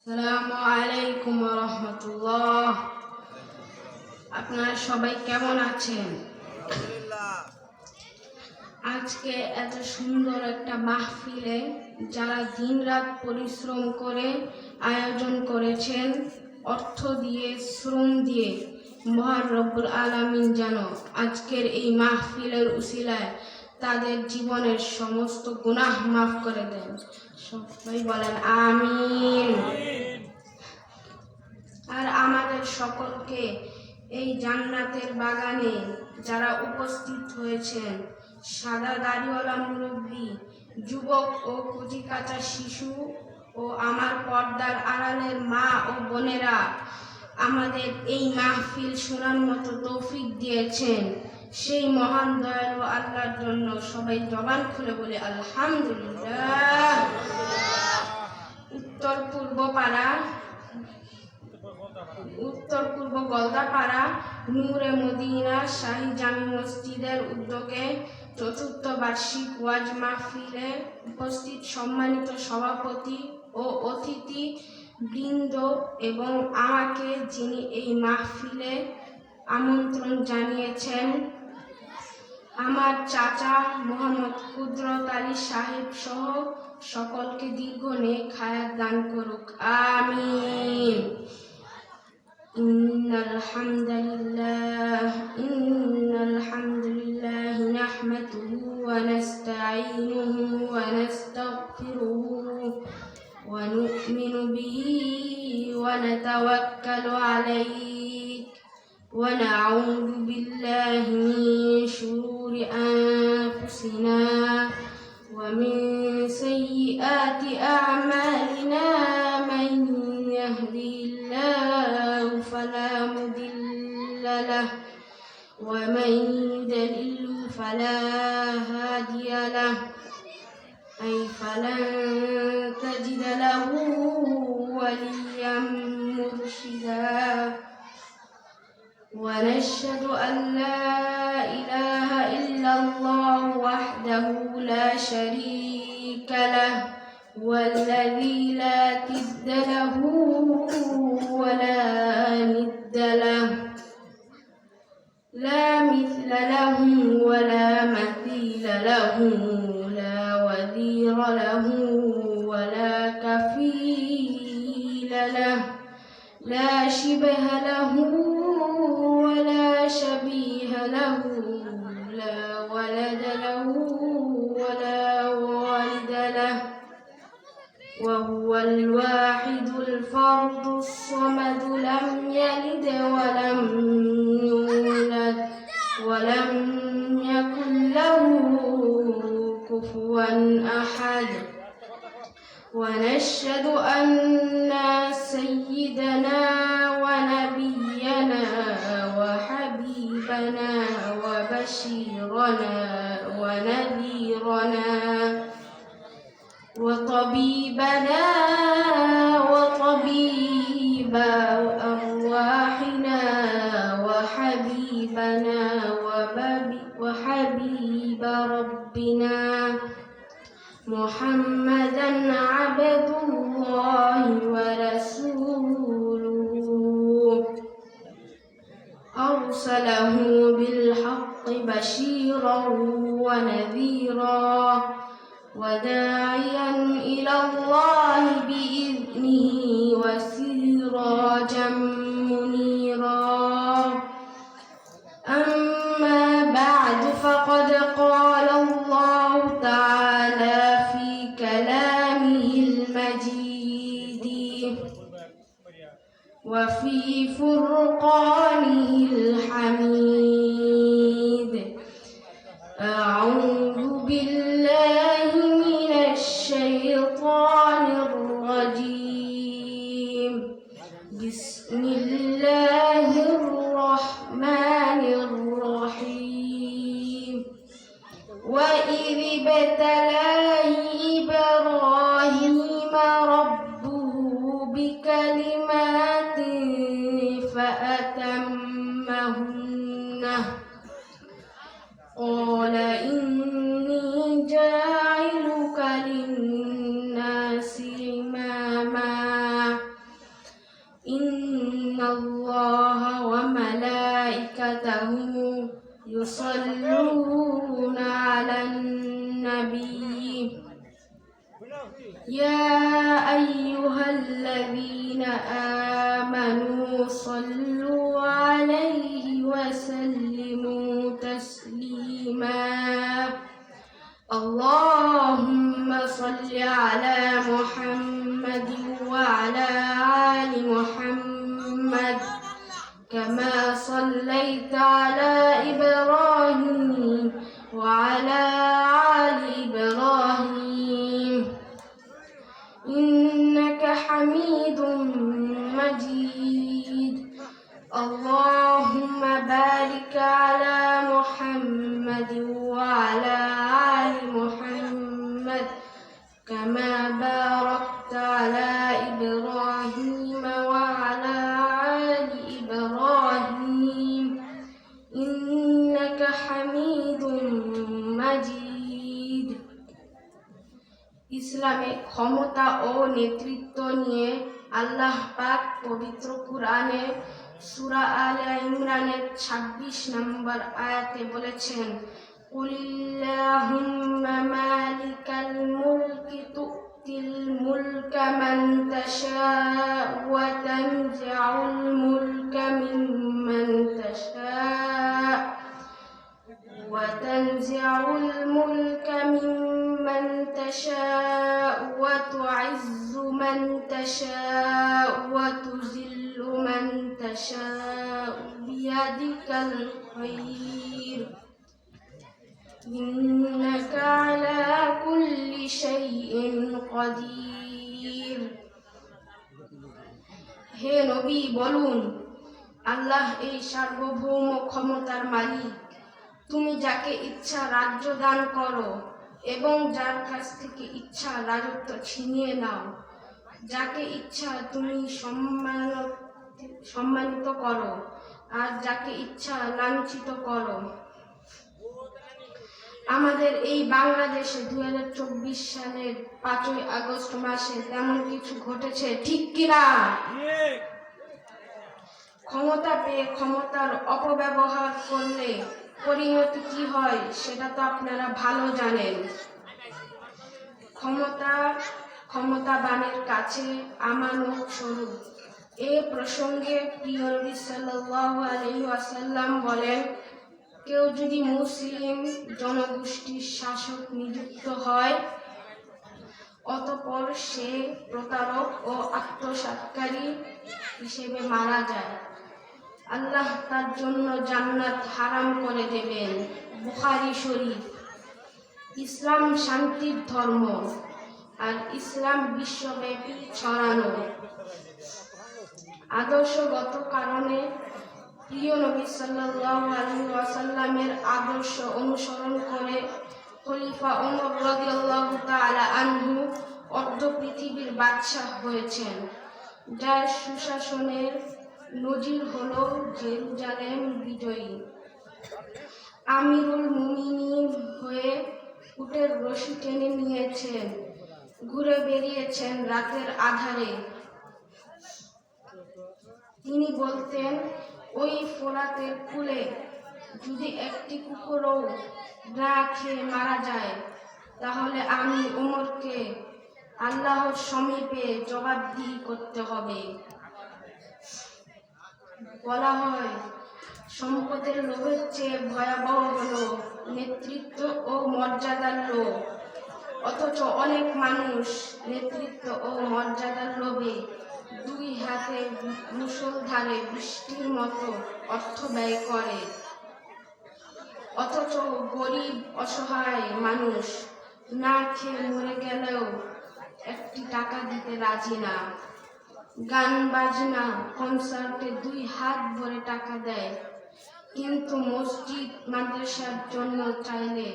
আসসালামু আলাইকুম ওয়া রাহমাতুল্লাহ। আপনারা সবাই কেমন আছেন? আজকে এত সুন্দর একটা মাহফিলে যারা দিনরাত পরিশ্রম করে আয়োজন করেছেন, অর্থ দিয়ে, শ্রম দিয়ে, মহান রব্বুল আলামিন যেন আজকের এই মাহফিলের উসিলায় তাদের জীবনের সমস্ত গুনাহ মাফ করে দেন। সবাই বলেন আমিন। আর আমাদের সকলকে এই জান্নাতের বাগানে যারা উপস্থিত হয়েছেন, সাদা দাড়িওয়ালা মুরব্বী, যুবক ও কচিকাঁচা শিশু ও আমার পর্দার আড়ালের মা ও বোনেরা, আমাদের এই মাহফিল শোনার মতো তৌফিক দিয়েছেন, সেই মহান দয়ালু আল্লাহর জন্য সবাই জবান খুলে বলে আলহামদুলিল্লাহ। উত্তর পূর্ব গলদাপাড়া নূরে মদিনা শাহী জামি মসজিদের উদ্যোগে চতুর্থ বার্ষিক ওয়াজ মাহফিলে উপস্থিত সম্মানিত সভাপতি ও অতিথি বৃন্দ এবং আমাকে যিনি এই মাহফিলে আমন্ত্রণ জানিয়েছেন, আমার চাচা মোহাম্মদ কুদরত আলী সাহেব সহ সকলকে দীর্ঘ নেক হায়াত দান করুক, আমিন। ইন্নাল হামদুলিল্লাহ নাহমাদুহু ওয়া নাস্তাঈনুহু ওয়া নাস্তাগফিরুহু ওয়া নু'মিনু বিহি ওয়া নাতাওয়াক্কালু আলাইহি ওয়া নাউযু বিল্লাহি মিন শুরুরি আনফুসিনা ওয়া মিন সাইয়্যাতি আ'মালিনা মান yahdihillahu fala mudilla lahu wa man yudlilhu fala hadiya lahu ay falan tajida lahu waliyyan murshida. ونشهد أن لا إله إلا الله وحده لا شريك له والذي لا ضد له ولا ند له لا مثل له ولا مثيل له لا وزير له ولا كفيل له لا شبه له ولا شبيه له لا ولد له ولا والد له وهو الواحد الفرد الصمد لم يلد ولم يولد ولم يكن له كفوا أحد. ونشهد أن سيدنا ونبينا وحبيبنا وبشيرنا ونذيرنا وطبيبنا وطبيب أرواحنا وحبيبنا وحبيب ربنا محمدا عبد الله ورسوله أرسله بالحق بشيرا ونذيرا وداعيا إلى الله بإذنه وسراجا منيرا. أما بعد فقد قال الله تعالى في كلامه المجيد وفي فرقانه الحميد. أعوذ بالله من الشيطان الرجيم. بسم الله الرحمن الرحيم. وإذ ابتلى إبراهيم ربه بكلمات فأتمهن قال إني جاعلك للناس إماما وملائكته يصلون على النبي يا أيها الذين آمنوا صلوا عليه وسلموا تسليما اللهم صل على محمد وعلى آل محمد كما صليت على إبراهيم وعلى آل إبراهيم إنك حميد مجيد اللهم بارك على محمد وعلى آل محمد كما باركت على إبراهيم وعلى آل إبراهيم إنك حميد مجيد ইসলামে ক্ষমতা ও নেতৃত্ব নিয়ে আল্লাহ পাক পবিত্র কুরআনে সূরা আলে ইমরানের 26 নম্বর আয়াতে বলেছেন কুলিল্লাহুম্মা মালিকাল মুলকি তুতিল মুলকা মান তাশাউ ওয়া তানজিউল মুলকা মিম্মান তাশাউ وتنزع الملك ممن تشاء وتعز من تشاء وتذل من تشاء بيدك الخير إنك على كل شيء قدير হে নবী বলুন আল্লাহ এই সার্বভৌম ক্ষমতার মালিক তুমি যাকে ইচ্ছা রাজ্য দান করো এবং যার কাছ থেকে ইচ্ছা রাজত্ব ছিনিয়ে নাও যাকে ইচ্ছা তুমি সম্মানিত করো আর যাকে ইচ্ছা লাঞ্ছিত করো আমাদের এই বাংলাদেশে 2024 সালের 5ই আগস্ট মাসে তেমন কিছু ঘটেছে ঠিক কিনা ক্ষমতা পেয়ে ক্ষমতার অপব্যবহার করলে পরিণতি কি হয় সেটা তো আপনারা ভালো জানেন ক্ষমতাবানের কাছে আমানত স্বরূপ এই প্রসঙ্গে প্রিয় নবী সাল্লাল্লাহু আলাইহি ওয়াসাল্লাম বলেন কেউ যদি মুসলিম জনগোষ্ঠীর শাসক নিযুক্ত হয় অতঃপর সে প্রতারক ও আত্মসাৎকারী হিসেবে মারা যায় আল্লাহ তার জন্য জান্নাত হারাম করে দেবেন বুখারী শরীফ ইসলাম শান্তির ধর্ম আর ইসলাম বিশ্বব্যাপী ছড়ানো আদর্শগত কারণে প্রিয় নবী সাল্লাল্লাহু আলাইহি ওয়াসাল্লামের আদর্শ অনুসরণ করে খলিফা ওমর রাদিয়াল্লাহু তাআলা আনহু অর্ধ পৃথিবীর বাদশাহ হয়েছেন যার সুশাসনের নজির হলো জেরুজালেম বিজয়ী আমিরুল মুমিনিন হয়ে উটের রশি টেনে নিয়েছেন ঘুরে বেরিয়েছেন রাতের আধারে তিনি বলতেন ওই ফোরাতের কূলে যদি একটি কুকুরও না খেয়ে মারা যায় তাহলে আমি ওমরকে আল্লাহর সমীপে জবাবদিহি করতে হবে বলা হয় সম্পদের লোভের চেয়ে ভয়াবহ হলো নেতৃত্ব ও মর্যাদার লোভ অথচ অনেক মানুষ নেতৃত্ব ও মর্যাদার লোভে দুই হাতে মুষলধারে বৃষ্টির মতো অর্থ ব্যয় করে অথচ গরিব অসহায় মানুষ না খেয়ে মরে গেলেও একটি টাকা দিতে রাজি না গান বাজনা কনসার্টে 2 হাত ভরে টাকা দেয় কিন্তু মসজিদ মাদ্রাসার জন্য চাইলে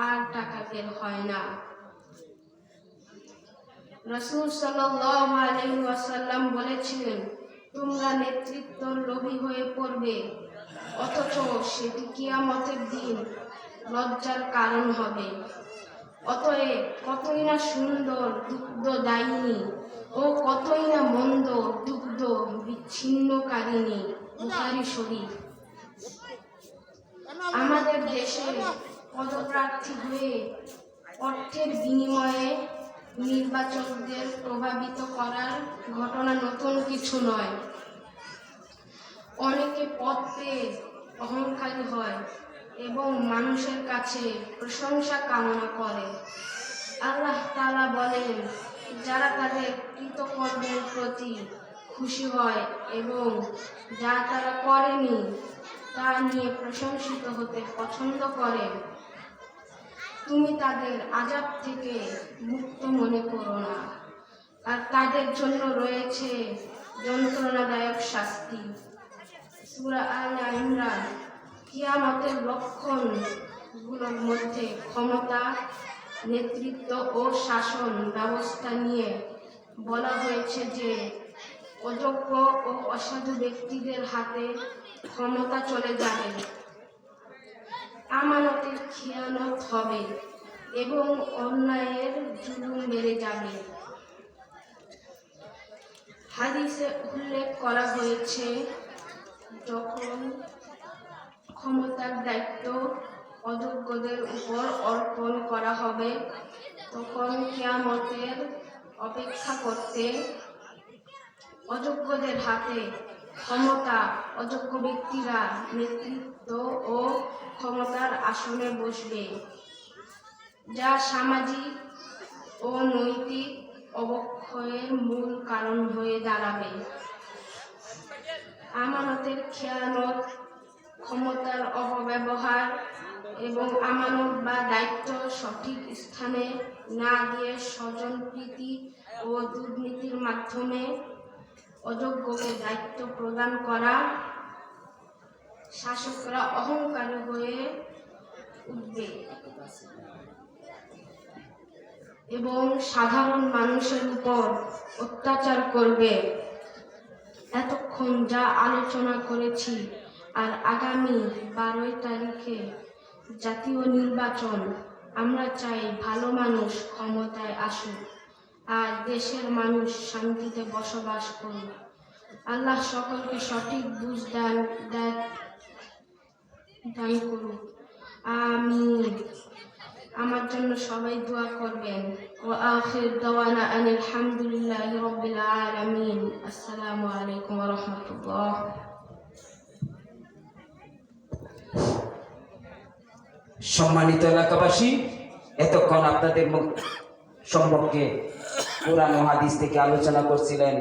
আর টাকা বের হয় না রাসূল সাল্লাল্লাহু আলাইহি ওয়াসাল্লাম বলেছিলেন তোমরা নেতৃত্বর লোভী হয়ে পড়বে অথচ সেটি কিয়ামতের দিন লজ্জার কারণ হবে অতএব কতই না সুন্দর দুগ্ধদায়িনী ও কতই না মন্দ দুগ্ধ বিচ্ছিন্নকারিণী বুখারী শরীফ আমাদের দেশে পদপ্রার্থী হয়ে অর্থের বিনিময়ে নির্বাচকদের প্রভাবিত করার ঘটনা নতুন কিছু নয়। অনেকে পদ পেয়ে অহংকারী হয় এবং মানুষের কাছে প্রশংসা কামনা করে। আল্লাহ তাআলা বলেন, যারা তাদের কৃতকর্মের প্রতি খুশি হয় এবং যা তারা করেনি তা নিয়ে প্রশংসিত হতে পছন্দ করে, তুমি তাদের আযাব থেকে মুক্ত মনে করো না, আর তাদের জন্য রয়েছে যন্ত্রণাদায়ক শাস্তি। সূরা আলে ইমরান। কিয়ামতের লক্ষণগুলোর মধ্যে ক্ষমতা, নেতৃত্ব ও শাসন ব্যবস্থা নিয়ে বলা হয়েছে যে অযোগ্য ও অসাধু ব্যক্তিদের হাতে ক্ষমতা চলে যাবে, আমানতের খিয়ানত হবে এবং অন্যায়ের জুলুম বেড়ে যাবে। হাদিসে উল্লেখ করা হয়েছে, যখন ক্ষমতার দায়িত্ব অযোগ্যদের উপর অর্পণ করা হবে, তখন কিয়ামতের অপেক্ষা করতে অযোগ্যদের হাতে ক্ষমতা, অযোগ্য ব্যক্তিরা নেতৃত্ব ও ক্ষমতার আসনে বসবে, যা সামাজিক ও নৈতিক অবক্ষয়ের মূল কারণ হয়ে দাঁড়াবে। আমানতের খেয়ানত, ক্ষমতার অপব্যবহার এবং আমানত বা দায়িত্ব সঠিক স্থানে না দিয়ে স্বজনপ্রীতি ও দুর্নীতির মাধ্যমে অযোগ্যকে দায়িত্ব প্রদান করা, শাসকরা অহংকারী হয়ে উঠবে এবং সাধারণ মানুষের উপর অত্যাচার করবে। এতক্ষণ যা আলোচনা করেছি, আর আগামী 12 তারিখে জাতীয় নির্বাচন, আমরা চাই ভালো মানুষ ক্ষমতায় আসুক আর দেশের মানুষ শান্তিতে বসবাস করুক। আল্লাহ সকলকে সঠিক বুঝ দান করুক। আমিন। আমার জন্য সবাই দোয়া করবেন। ওয়া আখির দাওয়ানা আনিল হামদুলিল্লাহি রাব্বিল আলামিন। আসসালামু আলাইকুম ওয়া রাহমাতুল্লাহ। সম্মানিত এলাকাবাসী, এতক্ষণ আপনাদের সম্পর্কে কোরআন ও হাদিস থেকে আলোচনা করছিলেন